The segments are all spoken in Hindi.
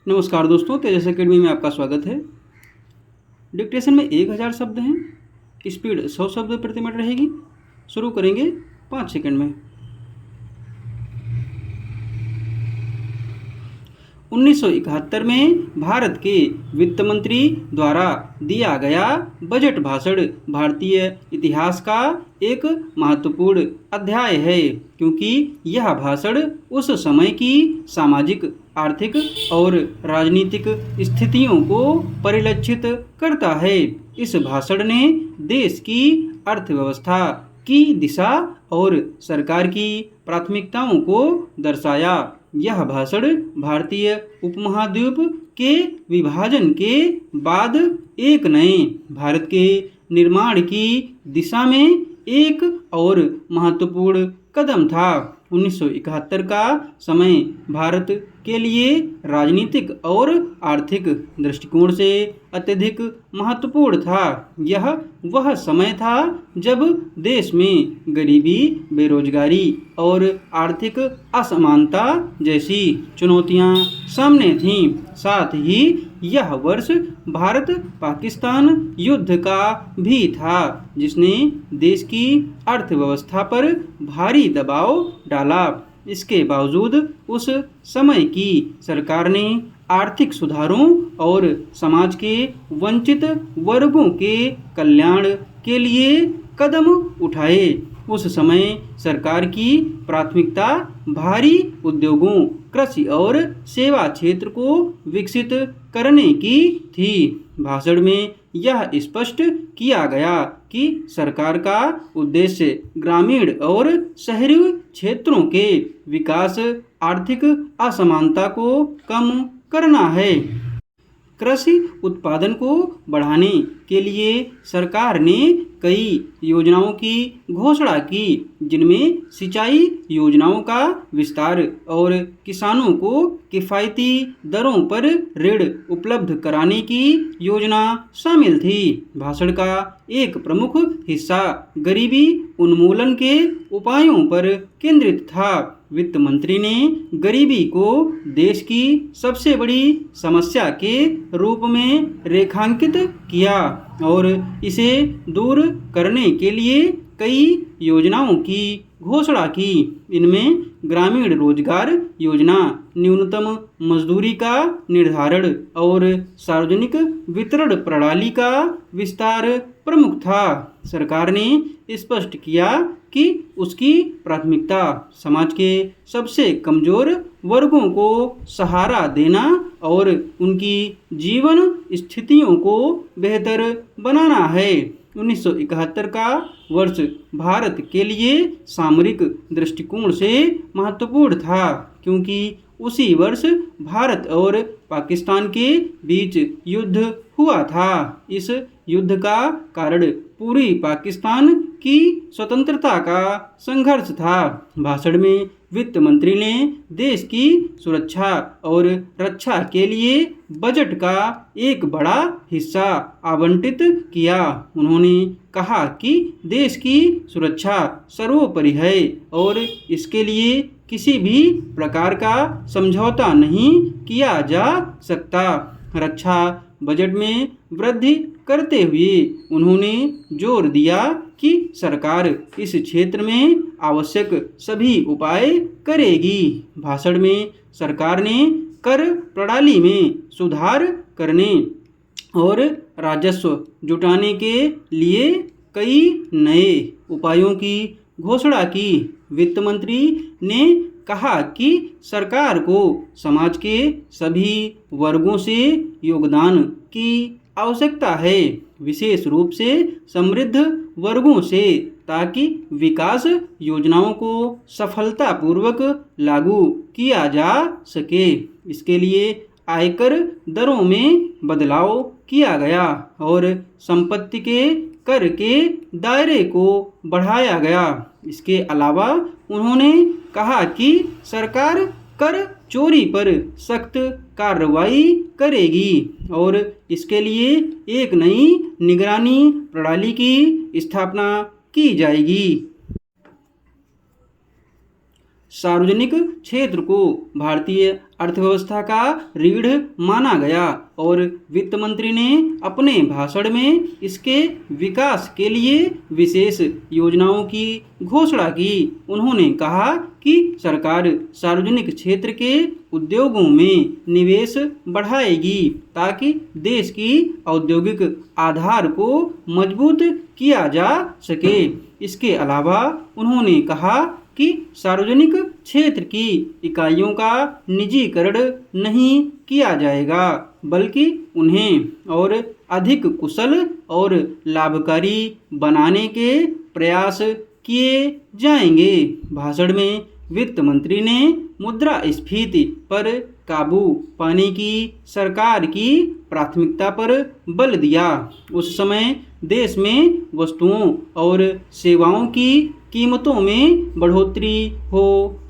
नमस्कार दोस्तों, तेजस एकेडमी में आपका स्वागत है। डिक्टेशन में 1000 शब्द हैं, स्पीड 100 शब्द प्रति मिनट रहेगी। शुरू करेंगे 5 सेकंड में। 1971 में भारत के वित्त मंत्री द्वारा दिया गया बजट भाषण भारतीय इतिहास का एक महत्वपूर्ण अध्याय है, क्योंकि यह भाषण उस समय की सामाजिक, आर्थिक और राजनीतिक स्थितियों को परिलक्षित करता है। इस भाषण ने देश की अर्थव्यवस्था की दिशा और सरकार की प्राथमिकताओं को दर्शाया। यह भाषण भारतीय उपमहाद्वीप के विभाजन के बाद एक नए भारत के निर्माण की दिशा में एक और महत्वपूर्ण कदम था। 1971 का समय भारत के लिए राजनीतिक और आर्थिक दृष्टिकोण से अत्यधिक महत्वपूर्ण था। यह वह समय था जब देश में गरीबी, बेरोजगारी और आर्थिक असमानता जैसी चुनौतियां सामने थीं। साथ ही यह वर्ष भारत पाकिस्तान युद्ध का भी था, जिसने देश की अर्थव्यवस्था पर भारी दबाव डाला। इसके बावजूद उस समय की सरकार ने आर्थिक सुधारों और समाज के वंचित वर्गों के कल्याण के लिए कदम उठाए। उस समय सरकार की प्राथमिकता भारी उद्योगों, कृषि और सेवा क्षेत्र को विकसित करने की थी। भाषण में यह स्पष्ट किया गया कि सरकार का उद्देश्य ग्रामीण और शहरी क्षेत्रों के विकास, आर्थिक असमानता को कम करना है। कृषि उत्पादन को बढ़ाने के लिए सरकार ने कई योजनाओं की घोषणा की, जिनमें सिंचाई योजनाओं का विस्तार और किसानों को किफ़ायती दरों पर ऋण उपलब्ध कराने की योजना शामिल थी। भाषण का एक प्रमुख हिस्सा गरीबी उन्मूलन के उपायों पर केंद्रित था। वित्त मंत्री ने गरीबी को देश की सबसे बड़ी समस्या के रूप में रेखांकित किया और इसे दूर करने के लिए कई योजनाओं की घोषणा की। इनमें ग्रामीण रोजगार योजना, न्यूनतम मजदूरी का निर्धारण और सार्वजनिक वितरण प्रणाली का विस्तार प्रमुख था। सरकार ने स्पष्ट किया कि उसकी प्राथमिकता समाज के सबसे कमजोर वर्गों को सहारा देना और उनकी जीवन स्थितियों को बेहतर बनाना है। 1971 का वर्ष भारत के लिए सामरिक दृष्टिकोण से महत्वपूर्ण था, क्योंकि उसी वर्ष भारत और पाकिस्तान के बीच युद्ध हुआ था। इस युद्ध का कारण पूरी पाकिस्तान की स्वतंत्रता का संघर्ष था। भाषण में वित्त मंत्री ने देश की सुरक्षा और रक्षा के लिए बजट का एक बड़ा हिस्सा आवंटित किया। उन्होंने कहा कि देश की सुरक्षा सर्वोपरि है और इसके लिए किसी भी प्रकार का समझौता नहीं किया जा सकता। रक्षा बजट में वृद्धि करते हुए उन्होंने जोर दिया कि सरकार इस क्षेत्र में आवश्यक सभी उपाय करेगी। भाषण में सरकार ने कर प्रणाली में सुधार करने और राजस्व जुटाने के लिए कई नए उपायों की घोषणा की। वित्त मंत्री ने कहा कि सरकार को समाज के सभी वर्गों से योगदान की आवश्यकता है, विशेष रूप से समृद्ध वर्गों से, ताकि विकास योजनाओं को सफलतापूर्वक लागू किया जा सके। इसके लिए आयकर दरों में बदलाव किया गया और संपत्ति के कर के दायरे को बढ़ाया गया। इसके अलावा उन्होंने कहा कि सरकार कर चोरी पर सख्त कार्रवाई करेगी और इसके लिए एक नई निगरानी प्रणाली की स्थापना की जाएगी। सार्वजनिक क्षेत्र को भारतीय अर्थव्यवस्था का रीढ़ माना गया और वित्त मंत्री ने अपने भाषण में इसके विकास के लिए विशेष योजनाओं की घोषणा की। उन्होंने कहा कि सरकार सार्वजनिक क्षेत्र के उद्योगों में निवेश बढ़ाएगी ताकि देश की औद्योगिक आधार को मजबूत किया जा सके। इसके अलावा उन्होंने कहा कि सार्वजनिक क्षेत्र की इकाइयों का निजीकरण नहीं किया जाएगा, बल्कि उन्हें और अधिक कुशल और लाभकारी बनाने के प्रयास किए जाएंगे। भाषण में वित्त मंत्री ने मुद्रास्फीति पर काबू पाने की सरकार की प्राथमिकता पर बल दिया। उस समय देश में वस्तुओं और सेवाओं की कीमतों में बढ़ोतरी हो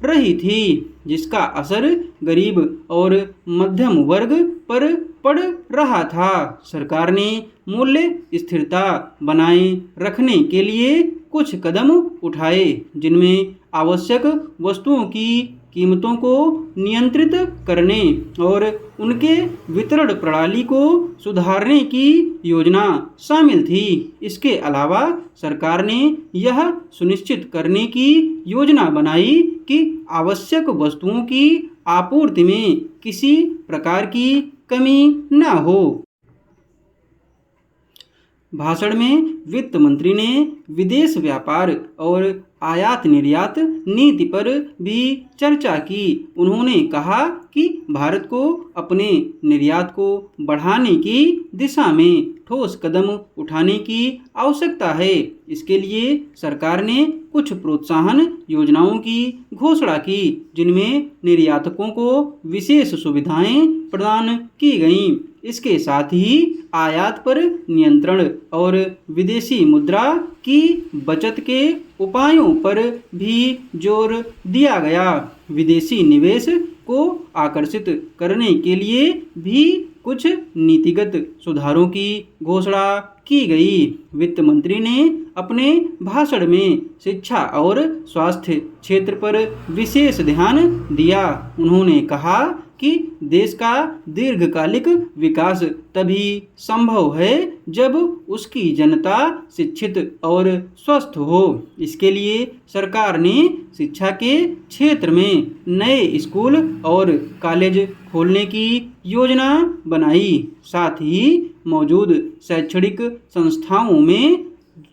रही थी, जिसका असर गरीब और मध्यम वर्ग पर पड़ रहा था। सरकार ने मूल्य स्थिरता बनाए रखने के लिए कुछ कदम उठाए, जिनमें आवश्यक वस्तुओं की कीमतों को नियंत्रित करने और उनके वितरण प्रणाली को सुधारने की योजना शामिल थी। इसके अलावा सरकार ने यह सुनिश्चित करने की योजना बनाई कि आवश्यक वस्तुओं की आपूर्ति में किसी प्रकार की कमी न हो। भाषण में वित्त मंत्री ने विदेश व्यापार और आयात निर्यात नीति पर भी चर्चा की। उन्होंने कहा कि भारत को अपने निर्यात को बढ़ाने की दिशा में ठोस कदम उठाने की आवश्यकता है। इसके लिए सरकार ने कुछ प्रोत्साहन योजनाओं की घोषणा की, जिनमें निर्यातकों को विशेष सुविधाएं प्रदान की गईं। इसके साथ ही आयात पर नियंत्रण और विदेशी मुद्रा की बचत के उपायों पर भी जोर दिया गया। विदेशी निवेश को आकर्षित करने के लिए भी कुछ नीतिगत सुधारों की घोषणा की गई। वित्त मंत्री ने अपने भाषण में शिक्षा और स्वास्थ्य क्षेत्र पर विशेष ध्यान दिया। उन्होंने कहा कि देश का दीर्घकालिक विकास तभी संभव है जब उसकी जनता शिक्षित और स्वस्थ हो। इसके लिए सरकार ने शिक्षा के क्षेत्र में नए स्कूल और कॉलेज खोलने की योजना बनाई। साथ ही मौजूद शैक्षणिक संस्थाओं में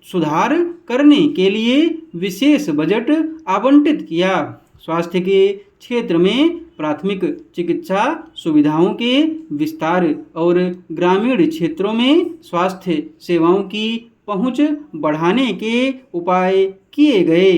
सुधार करने के लिए विशेष बजट आवंटित किया। स्वास्थ्य के क्षेत्र में प्राथमिक चिकित्सा सुविधाओं के विस्तार और ग्रामीण क्षेत्रों में स्वास्थ्य सेवाओं की पहुंच बढ़ाने के उपाय किए गए।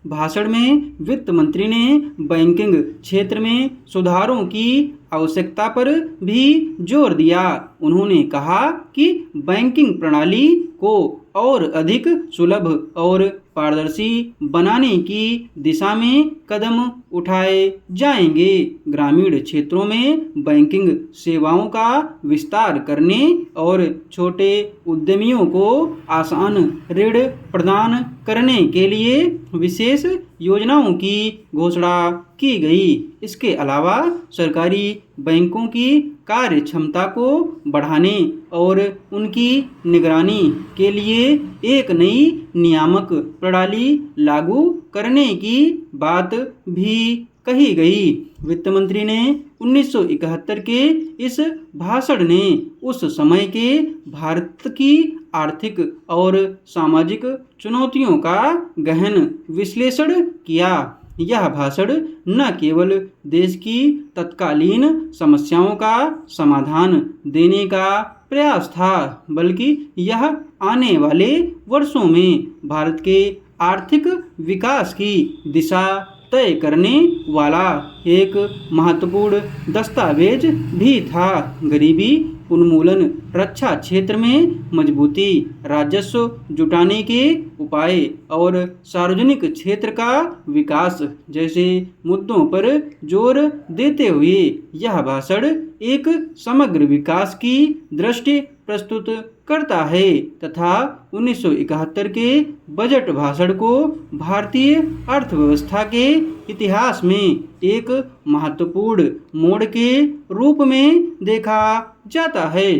भाषण में वित्त मंत्री ने बैंकिंग क्षेत्र में सुधारों की आवश्यकता पर भी जोर दिया। उन्होंने कहा कि बैंकिंग प्रणाली को और अधिक सुलभ और पारदर्शी बनाने की दिशा में कदम उठाए जाएंगे। ग्रामीण क्षेत्रों में बैंकिंग सेवाओं का विस्तार करने और छोटे उद्यमियों को आसान ऋण प्रदान करने के लिए विशेष योजनाओं की घोषणा की गई। इसके अलावा सरकारी बैंकों की कार्य क्षमता को बढ़ाने और उनकी निगरानी के लिए एक नई नियामक प्रणाली लागू करने की बात भी कही गई। वित्त मंत्री ने 1971 के इस भाषण ने उस समय के भारत की आर्थिक और सामाजिक चुनौतियों का गहन विश्लेषण किया। यह भाषण न केवल देश की तत्कालीन समस्याओं का समाधान देने का प्रयास था, बल्कि यह आने वाले वर्षों में भारत के आर्थिक विकास की दिशा तय करने वाला एक महत्वपूर्ण दस्तावेज भी था। गरीबी उन्मूलन, रक्षा क्षेत्र में मजबूती, राजस्व जुटाने के उपाय और सार्वजनिक क्षेत्र का विकास जैसे मुद्दों पर जोर देते हुए यह भाषण एक समग्र विकास की दृष्टि प्रस्तुत करता है तथा 1971 के बजट भाषण को भारतीय अर्थव्यवस्था के इतिहास में एक महत्वपूर्ण मोड़ के रूप में देखा जाता है,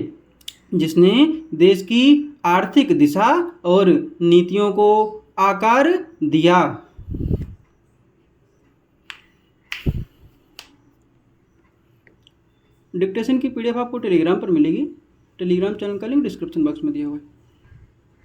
जिसने देश की आर्थिक दिशा और नीतियों को आकार दिया। डिक्टेशन की पीडीएफ आपको टेलीग्राम पर मिलेगी। टेलीग्राम चैनल का लिंक डिस्क्रिप्शन बॉक्स में दिया हुआ है।